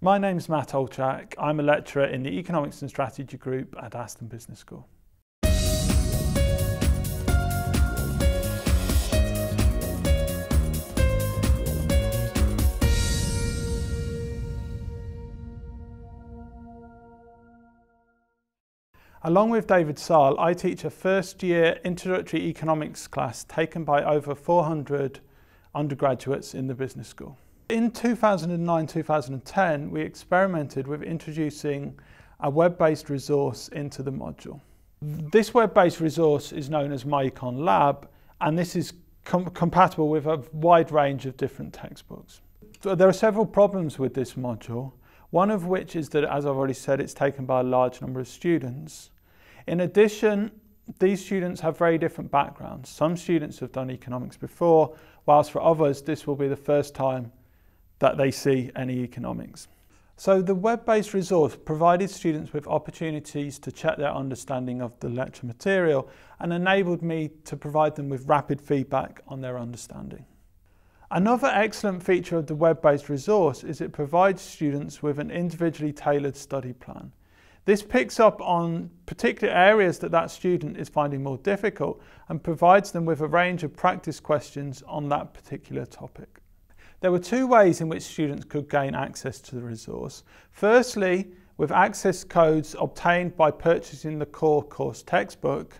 My name's Matt Olczak. I'm a lecturer in the Economics and Strategy group at Aston Business School. Along with David Saal, I teach a first-year introductory economics class taken by over 400 undergraduates in the business school. In 2009-2010, we experimented with introducing a web-based resource into the module. This web-based resource is known as My Econ Lab, and this is compatible with a wide range of different textbooks. So there are several problems with this module, one of which is that, as I've already said, it's taken by a large number of students. In addition, these students have very different backgrounds. Some students have done economics before, whilst for others this will be the first time that they see any economics. So the web-based resource provided students with opportunities to check their understanding of the lecture material and enabled me to provide them with rapid feedback on their understanding. Another excellent feature of the web-based resource is it provides students with an individually tailored study plan. This picks up on particular areas that student is finding more difficult and provides them with a range of practice questions on that particular topic. There were two ways in which students could gain access to the resource. Firstly, with access codes obtained by purchasing the core course textbook,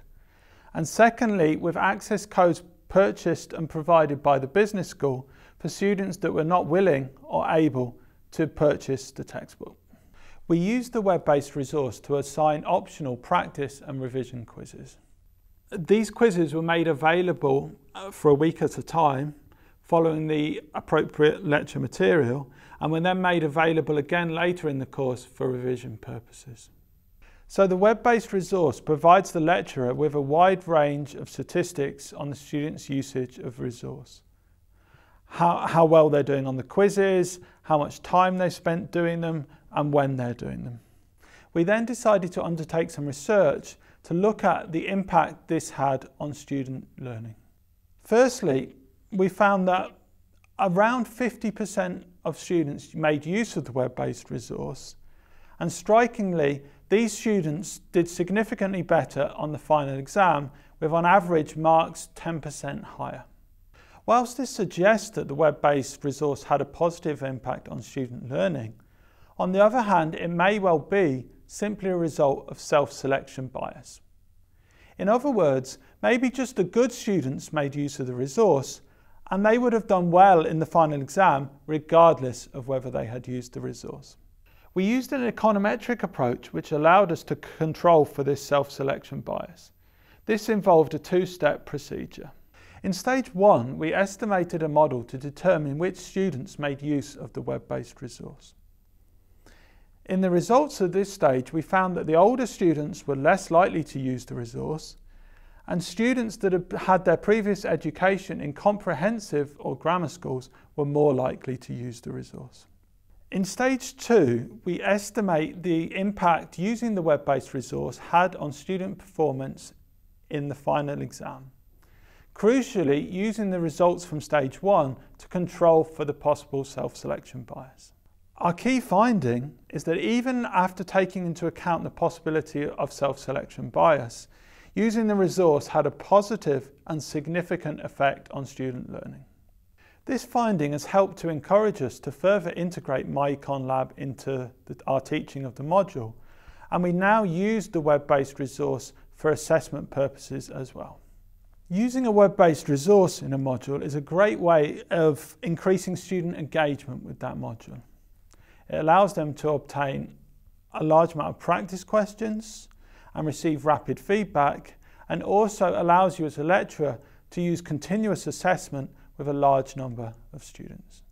and secondly, with access codes purchased and provided by the business school for students that were not willing or able to purchase the textbook. We used the web-based resource to assign optional practice and revision quizzes. These quizzes were made available for a week at a time following the appropriate lecture material, and were then made available again later in the course for revision purposes. So the web-based resource provides the lecturer with a wide range of statistics on the student's usage of the resource. How well they're doing on the quizzes, how much time they spent doing them, and when they're doing them. We then decided to undertake some research to look at the impact this had on student learning. Firstly, we found that around 50% of students made use of the web-based resource, and strikingly, these students did significantly better on the final exam, with on average marks 10% higher. Whilst this suggests that the web-based resource had a positive impact on student learning, on the other hand, it may well be simply a result of self-selection bias. In other words, maybe just the good students made use of the resource, and they would have done well in the final exam regardless of whether they had used the resource. We used an econometric approach which allowed us to control for this self-selection bias. This involved a two-step procedure. In stage one, we estimated a model to determine which students made use of the web-based resource. In the results of this stage, we found that the older students were less likely to use the resource, and students that had their previous education in comprehensive or grammar schools were more likely to use the resource. In stage two, we estimate the impact using the web-based resource had on student performance in the final exam. Crucially, using the results from stage one to control for the possible self-selection bias. Our key finding is that even after taking into account the possibility of self-selection bias, using the resource had a positive and significant effect on student learning. This finding has helped to encourage us to further integrate My Econ Lab into our teaching of the module, and we now use the web-based resource for assessment purposes as well. Using a web-based resource in a module is a great way of increasing student engagement with that module. It allows them to obtain a large amount of practice questions and receive rapid feedback, and also allows you as a lecturer to use continuous assessment with a large number of students.